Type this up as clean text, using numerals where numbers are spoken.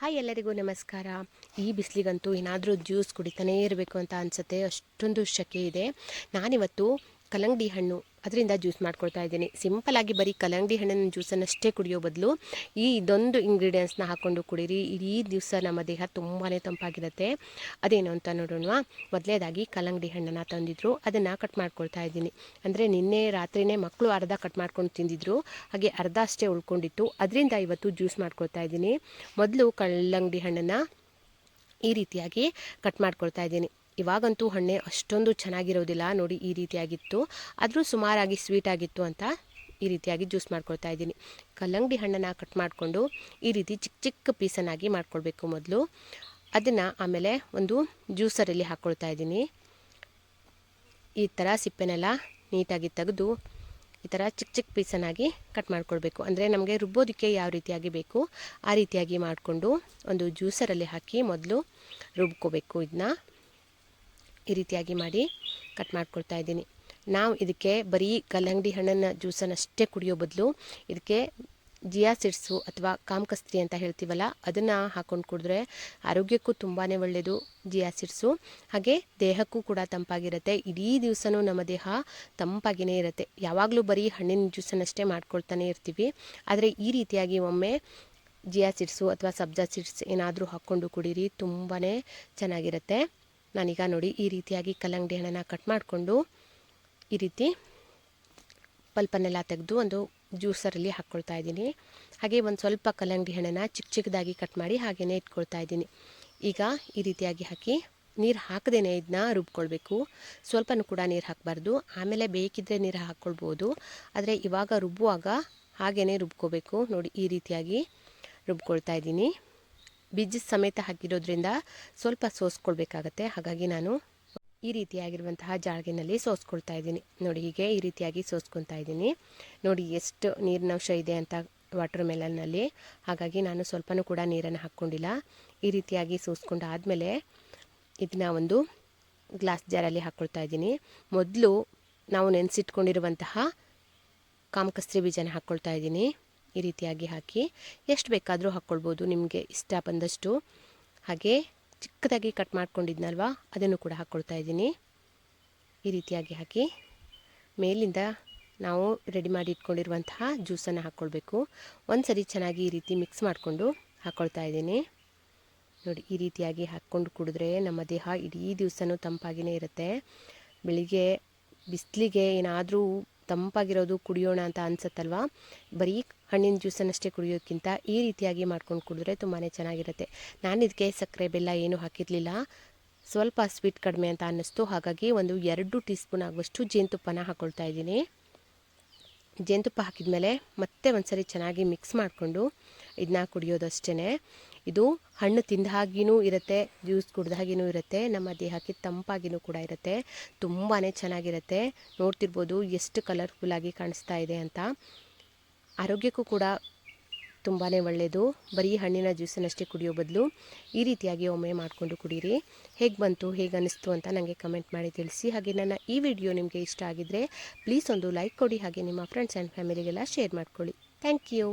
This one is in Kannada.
ಹಾಯ್ ಎಲ್ಲರಿಗೂ ನಮಸ್ಕಾರ. ಈ ಬಿಸಿಲಿಗಂತೂ ಏನಾದರೂ ಜ್ಯೂಸ್ ಕುಡಿತಾನೇ ಇರಬೇಕು ಅಂತ ಅನಿಸುತ್ತೆ, ಅಷ್ಟೊಂದು ಶೆಕೆ ಇದೆ. ನಾನಿವತ್ತು ಕಲ್ಲಂಗಡಿ ಹಣ್ಣು ಅದರಿಂದ ಜ್ಯೂಸ್ ಮಾಡ್ಕೊಳ್ತಾ ಇದ್ದೀನಿ. ಸಿಂಪಲಾಗಿ ಬರೀ ಕಲ್ಲಂಗಡಿ ಹಣ್ಣಿನ ಜ್ಯೂಸನ್ನಷ್ಟೇ ಕುಡಿಯೋ ಬದಲು ಇದೊಂದು ಇಂಗ್ರೀಡಿಯೆಂಟ್ಸ್ನ ಹಾಕ್ಕೊಂಡು ಕುಡೀರಿ. ಇಡೀ ದಿವಸ ನಮ್ಮ ದೇಹ ತುಂಬಾ ತಂಪಾಗಿರುತ್ತೆ. ಅದೇನು ಅಂತ ನೋಡೋಣ. ಮೊದಲೇದಾಗಿ ಕಲ್ಲಂಗಡಿ ಹಣ್ಣನ್ನು ತಂದಿದ್ರು, ಅದನ್ನು ಕಟ್ ಮಾಡ್ಕೊಳ್ತಾ ಇದ್ದೀನಿ. ಅಂದರೆ ನಿನ್ನೆ ರಾತ್ರಿಯೇ ಮಕ್ಕಳು ಅರ್ಧ ಕಟ್ ಮಾಡ್ಕೊಂಡು ತಿಂದಿದ್ರು, ಹಾಗೆ ಅರ್ಧ ಅಷ್ಟೇ ಉಳ್ಕೊಂಡಿತ್ತು. ಅದರಿಂದ ಇವತ್ತು ಜ್ಯೂಸ್ ಮಾಡ್ಕೊಳ್ತಾ ಇದ್ದೀನಿ. ಮೊದಲು ಕಲ್ಲಂಗಡಿ ಹಣ್ಣನ್ನು ಈ ರೀತಿಯಾಗಿ ಕಟ್ ಮಾಡ್ಕೊಳ್ತಾ ಇದ್ದೀನಿ. ಇವಾಗಂತೂ ಹಣ್ಣೆ ಅಷ್ಟೊಂದು ಚೆನ್ನಾಗಿರೋದಿಲ್ಲ ನೋಡಿ, ಈ ರೀತಿಯಾಗಿತ್ತು. ಆದರೂ ಸುಮಾರಾಗಿ ಸ್ವೀಟ್ ಆಗಿತ್ತು ಅಂತ ಈ ರೀತಿಯಾಗಿ ಜ್ಯೂಸ್ ಮಾಡ್ಕೊಳ್ತಾ ಇದ್ದೀನಿ. ಕಲ್ಲಂಗಡಿ ಹಣ್ಣನ್ನು ಕಟ್ ಮಾಡಿಕೊಂಡು ಈ ರೀತಿ ಚಿಕ್ಕ ಚಿಕ್ಕ ಪೀಸನ್ನಾಗಿ ಮಾಡ್ಕೊಳ್ಬೇಕು ಮೊದಲು. ಅದನ್ನು ಆಮೇಲೆ ಒಂದು ಜ್ಯೂಸರಲ್ಲಿ ಹಾಕ್ಕೊಳ್ತಾ ಇದ್ದೀನಿ. ಈ ಥರ ಸಿಪ್ಪೆನೆಲ್ಲ ನೀಟಾಗಿ ತೆಗೆದು ಈ ಥರ ಚಿಕ್ಕ ಚಿಕ್ಕ ಪೀಸನ್ನಾಗಿ ಕಟ್ ಮಾಡ್ಕೊಳ್ಬೇಕು. ಅಂದರೆ ನಮಗೆ ರುಬ್ಬೋದಕ್ಕೆ ಯಾವ ರೀತಿಯಾಗಿ ಬೇಕು ಆ ರೀತಿಯಾಗಿ ಮಾಡಿಕೊಂಡು ಒಂದು ಜ್ಯೂಸರಲ್ಲಿ ಹಾಕಿ ಮೊದಲು ರುಬ್ಕೋಬೇಕು. ಇದನ್ನ ಈ ರೀತಿಯಾಗಿ ಮಾಡಿ ಕಟ್ ಮಾಡ್ಕೊಳ್ತಾ ಇದ್ದೀನಿ. ನಾವು ಇದಕ್ಕೆ ಬರೀ ಕಲ್ಲಂಗಡಿ ಹಣ್ಣಿನ ಜ್ಯೂಸನ್ನಷ್ಟೇ ಕುಡಿಯೋ ಬದಲು ಇದಕ್ಕೆ ಜಿಯಾ ಸೀಡ್ಸು ಅಥವಾ ಕಾಮಕಸ್ತರಿ ಅಂತ ಹೇಳ್ತೀವಲ್ಲ, ಅದನ್ನು ಹಾಕ್ಕೊಂಡು ಕುಡಿದ್ರೆ ಆರೋಗ್ಯಕ್ಕೂ ತುಂಬಾ ಒಳ್ಳೆಯದು ಜಿಯಾ ಸೀಡ್ಸು. ಹಾಗೆ ದೇಹಕ್ಕೂ ಕೂಡ ತಂಪಾಗಿರುತ್ತೆ. ಇಡೀ ದಿವಸನೂ ನಮ್ಮ ದೇಹ ತಂಪಾಗಿಯೇ ಇರುತ್ತೆ. ಯಾವಾಗಲೂ ಬರೀ ಹಣ್ಣಿನ ಜ್ಯೂಸನ್ನಷ್ಟೇ ಮಾಡ್ಕೊಳ್ತಾನೆ ಇರ್ತೀವಿ. ಆದರೆ ಈ ರೀತಿಯಾಗಿ ಒಮ್ಮೆ ಜಿಯಾ ಸೀಡ್ಸು ಅಥವಾ ಸಬ್ಜಾ ಸೀಡ್ಸ್ ಏನಾದರೂ ಹಾಕ್ಕೊಂಡು ಕುಡೀರಿ, ತುಂಬಾ ಚೆನ್ನಾಗಿರುತ್ತೆ. ನಾನೀಗ ನೋಡಿ ಈ ರೀತಿಯಾಗಿ ಕಲ್ಲಂಗಡಿ ಹಣ್ಣನ್ನು ಕಟ್ ಮಾಡಿಕೊಂಡು ಈ ರೀತಿ ಪಲ್ಪನ್ನೆಲ್ಲ ತೆಗೆದು ಒಂದು ಜ್ಯೂಸರಲ್ಲಿ ಹಾಕ್ಕೊಳ್ತಾ ಇದ್ದೀನಿ. ಹಾಗೆ ಒಂದು ಸ್ವಲ್ಪ ಕಲ್ಲಂಗಡಿ ಹಣ್ಣನ್ನು ಚಿಕ್ಕ ಚಿಕ್ಕದಾಗಿ ಕಟ್ ಮಾಡಿ ಹಾಗೆಯೇ ಇಟ್ಕೊಳ್ತಾ ಇದ್ದೀನಿ. ಈಗ ಈ ರೀತಿಯಾಗಿ ಹಾಕಿ ನೀರು ಹಾಕದೇನೆ ಇದನ್ನ ರುಬ್ಕೊಳ್ಬೇಕು. ಸ್ವಲ್ಪನೂ ಕೂಡ ನೀರು ಹಾಕಬಾರ್ದು. ಆಮೇಲೆ ಬೇಕಿದ್ದರೆ ನೀರು ಹಾಕ್ಕೊಳ್ಬೋದು, ಆದರೆ ಇವಾಗ ರುಬ್ಬುವಾಗ ಹಾಗೆಯೇ ರುಬ್ಕೋಬೇಕು. ನೋಡಿ ಈ ರೀತಿಯಾಗಿ ರುಬ್ಕೊಳ್ತಾ ಇದ್ದೀನಿ. ಬೀಜ ಸಮೇತ ಹಾಕಿರೋದ್ರಿಂದ ಸ್ವಲ್ಪ ಸೋಸ್ಕೊಳ್ಬೇಕಾಗತ್ತೆ. ಹಾಗಾಗಿ ನಾನು ಈ ರೀತಿಯಾಗಿರುವಂತಹ ಜಾಳಿಗೆನಲ್ಲಿ ಸೋಸ್ಕೊಳ್ತಾ ಇದ್ದೀನಿ. ನೋಡಿ ಹೀಗೆ ಈ ರೀತಿಯಾಗಿ ಸೋಸ್ಕೊಳ್ತಾ ಇದ್ದೀನಿ. ನೋಡಿ ಎಷ್ಟು ನೀರಿನಂಶ ಇದೆ ಅಂತ ವಾಟರ್ ಮೆಲನ್ನಲ್ಲಿ. ಹಾಗಾಗಿ ನಾನು ಸ್ವಲ್ಪನೂ ಕೂಡ ನೀರನ್ನು ಹಾಕ್ಕೊಂಡಿಲ್ಲ. ಈ ರೀತಿಯಾಗಿ ಸೋಸ್ಕೊಂಡು ಆದಮೇಲೆ ಇದನ್ನ ಒಂದು ಗ್ಲಾಸ್ ಜಾರಲ್ಲಿ ಹಾಕ್ಕೊಳ್ತಾ ಇದ್ದೀನಿ. ಮೊದಲು ನಾವು ನೆನೆಸಿಟ್ಕೊಂಡಿರುವಂತಹ ಕಾಮಕಸ್ತರಿ ಬೀಜನ ಹಾಕ್ಕೊಳ್ತಾ ಇದ್ದೀನಿ. ಈ ರೀತಿಯಾಗಿ ಹಾಕಿ ಎಷ್ಟು ಬೇಕಾದರೂ ಹಾಕ್ಕೊಳ್ಬೋದು, ನಿಮಗೆ ಇಷ್ಟ ಬಂದಷ್ಟು. ಹಾಗೆ ಚಿಕ್ಕದಾಗಿ ಕಟ್ ಮಾಡ್ಕೊಂಡಿದ್ನಲ್ವ, ಅದನ್ನು ಕೂಡ ಹಾಕ್ಕೊಳ್ತಾ ಇದ್ದೀನಿ. ಈ ರೀತಿಯಾಗಿ ಹಾಕಿ ಮೇಲಿಂದ ನಾವು ರೆಡಿ ಮಾಡಿ ಇಟ್ಕೊಂಡಿರುವಂತಹ ಜ್ಯೂಸನ್ನು ಹಾಕ್ಕೊಳ್ಬೇಕು. ಒಂದು ಸರಿ ಚೆನ್ನಾಗಿ ಈ ರೀತಿ ಮಿಕ್ಸ್ ಮಾಡಿಕೊಂಡು ಹಾಕ್ಕೊಳ್ತಾ ಇದ್ದೀನಿ. ನೋಡಿ ಈ ರೀತಿಯಾಗಿ ಹಾಕ್ಕೊಂಡು ಕುಡಿದ್ರೆ ನಮ್ಮ ದೇಹ ಇಡೀ ದಿವಸನೂ ತಂಪಾಗಿಯೇ ಇರುತ್ತೆ. ಬೆಳಿಗ್ಗೆ ಬಿಸಿಲಿಗೆ ಏನಾದರೂ ತಂಪಾಗಿರೋದು ಕುಡಿಯೋಣ ಅಂತ ಅನಿಸುತ್ತಲ್ವ, ಬರೀ ಹಣ್ಣಿನ ಜ್ಯೂಸನ್ನಷ್ಟೇ ಕುಡಿಯೋಕ್ಕಿಂತ ಈ ರೀತಿಯಾಗಿ ಮಾಡ್ಕೊಂಡು ಕುಡಿದ್ರೆ ತುಂಬಾ ಚೆನ್ನಾಗಿರುತ್ತೆ. ನಾನು ಇದಕ್ಕೆ ಸಕ್ಕರೆ ಬೆಲ್ಲ ಏನೂ ಹಾಕಿರಲಿಲ್ಲ, ಸ್ವಲ್ಪ ಸ್ವೀಟ್ ಕಡಿಮೆ ಅಂತ ಅನ್ನಿಸ್ತು. ಹಾಗಾಗಿ ಒಂದು 2 ಟೀ ಸ್ಪೂನ್ ಆಗುವಷ್ಟು ಜೇನುತುಪ್ಪನ ಹಾಕ್ಕೊಳ್ತಾ ಇದ್ದೀನಿ. ಜೇನುತುಪ್ಪ ಹಾಕಿದ್ಮೇಲೆ ಮತ್ತೆ ಒಂದು ಸರಿ ಚೆನ್ನಾಗಿ ಮಿಕ್ಸ್ ಮಾಡಿಕೊಂಡು ಇದನ್ನ ಕುಡಿಯೋದಷ್ಟೇ. ಇದು ಹಣ್ಣು ತಿಂದ ಹಾಗೆಯೂ ಇರುತ್ತೆ, ಜ್ಯೂಸ್ ಕುಡ್ದ ಹಾಗೆಯೂ ಇರುತ್ತೆ, ನಮ್ಮ ದೇಹಕ್ಕೆ ತಂಪಾಗಿಯೂ ಕೂಡ ಇರುತ್ತೆ. ತುಂಬಾ ಚೆನ್ನಾಗಿರುತ್ತೆ. ನೋಡ್ತಿರ್ಬೋದು ಎಷ್ಟು ಕಲರ್ಫುಲ್ಲಾಗಿ ಕಾಣಿಸ್ತಾ ಇದೆ ಅಂತ. ಆರೋಗ್ಯಕ್ಕೂ ಕೂಡ ತುಂಬಾ ಒಳ್ಳೆಯದು. ಬರೀ ಹಣ್ಣಿನ ಜ್ಯೂಸನ್ನಷ್ಟೇ ಕುಡಿಯೋ ಬದಲು ಈ ರೀತಿಯಾಗಿ ಒಮ್ಮೆ ಮಾಡಿಕೊಂಡು ಕುಡೀರಿ. ಹೇಗೆ ಬಂತು, ಹೇಗೆ ಅನ್ನಿಸ್ತು ಅಂತ ನನಗೆ ಕಮೆಂಟ್ ಮಾಡಿ ತಿಳಿಸಿ. ಹಾಗೆ ನನ್ನ ಈ ವಿಡಿಯೋ ನಿಮಗೆ ಇಷ್ಟ ಆಗಿದ್ದರೆ ಪ್ಲೀಸ್ ಒಂದು ಲೈಕ್ ಕೊಡಿ. ಹಾಗೆ ನಿಮ್ಮ ಫ್ರೆಂಡ್ಸ್ ಆ್ಯಂಡ್ ಫ್ಯಾಮಿಲಿಗೆಲ್ಲ ಶೇರ್ ಮಾಡ್ಕೊಳ್ಳಿ. Thank you.